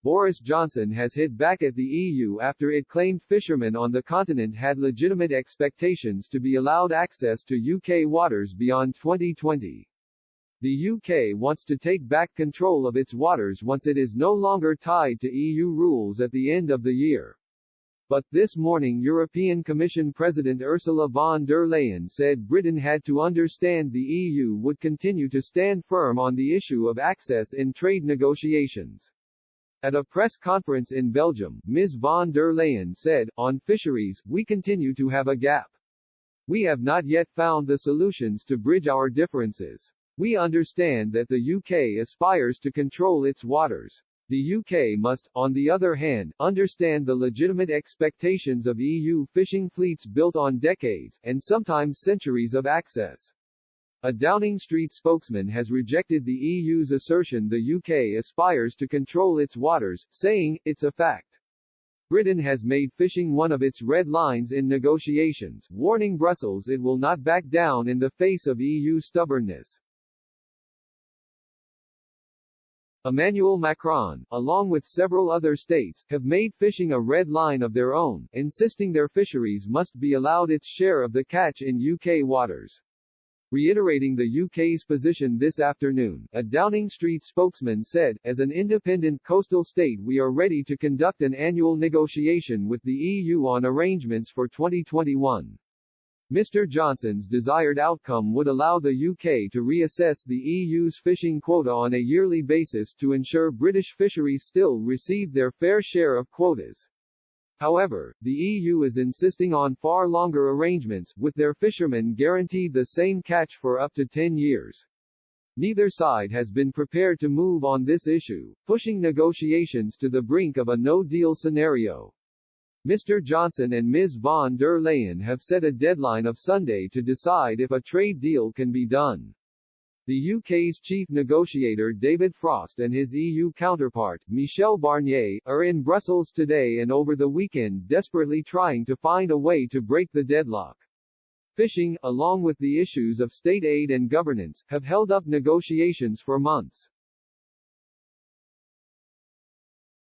Boris Johnson has hit back at the EU after it claimed fishermen on the continent had legitimate expectations to be allowed access to UK waters beyond 2020. The UK wants to take back control of its waters once it is no longer tied to EU rules at the end of the year. But, this morning European Commission President Ursula von der Leyen said Britain had to understand the EU would continue to stand firm on the issue of access in trade negotiations. At a press conference in Belgium, Ms. von der Leyen said, "On fisheries, we continue to have a gap. We have not yet found the solutions to bridge our differences. We understand that the UK aspires to control its waters. The UK must, on the other hand, understand the legitimate expectations of EU fishing fleets built on decades, and sometimes centuries of access." A Downing Street spokesman has rejected the EU's assertion the UK aspires to control its waters, saying, "It's a fact. Britain has made fishing one of its red lines in negotiations, warning Brussels it will not back down in the face of EU stubbornness." Emmanuel Macron, along with several other states, have made fishing a red line of their own, insisting their fisheries must be allowed its share of the catch in UK waters. Reiterating the UK's position this afternoon, a Downing Street spokesman said, "As an independent coastal state we are ready to conduct an annual negotiation with the EU on arrangements for 2021. Mr. Johnson's desired outcome would allow the UK to reassess the EU's fishing quota on a yearly basis to ensure British fisheries still receive their fair share of quotas." However, the EU is insisting on far longer arrangements, with their fishermen guaranteed the same catch for up to 10 years. Neither side has been prepared to move on this issue, pushing negotiations to the brink of a no-deal scenario. Mr. Johnson and Ms. von der Leyen have set a deadline of Sunday to decide if a trade deal can be done. The UK's chief negotiator David Frost and his EU counterpart, Michel Barnier, are in Brussels today and over the weekend desperately trying to find a way to break the deadlock. Fishing, along with the issues of state aid and governance, have held up negotiations for months.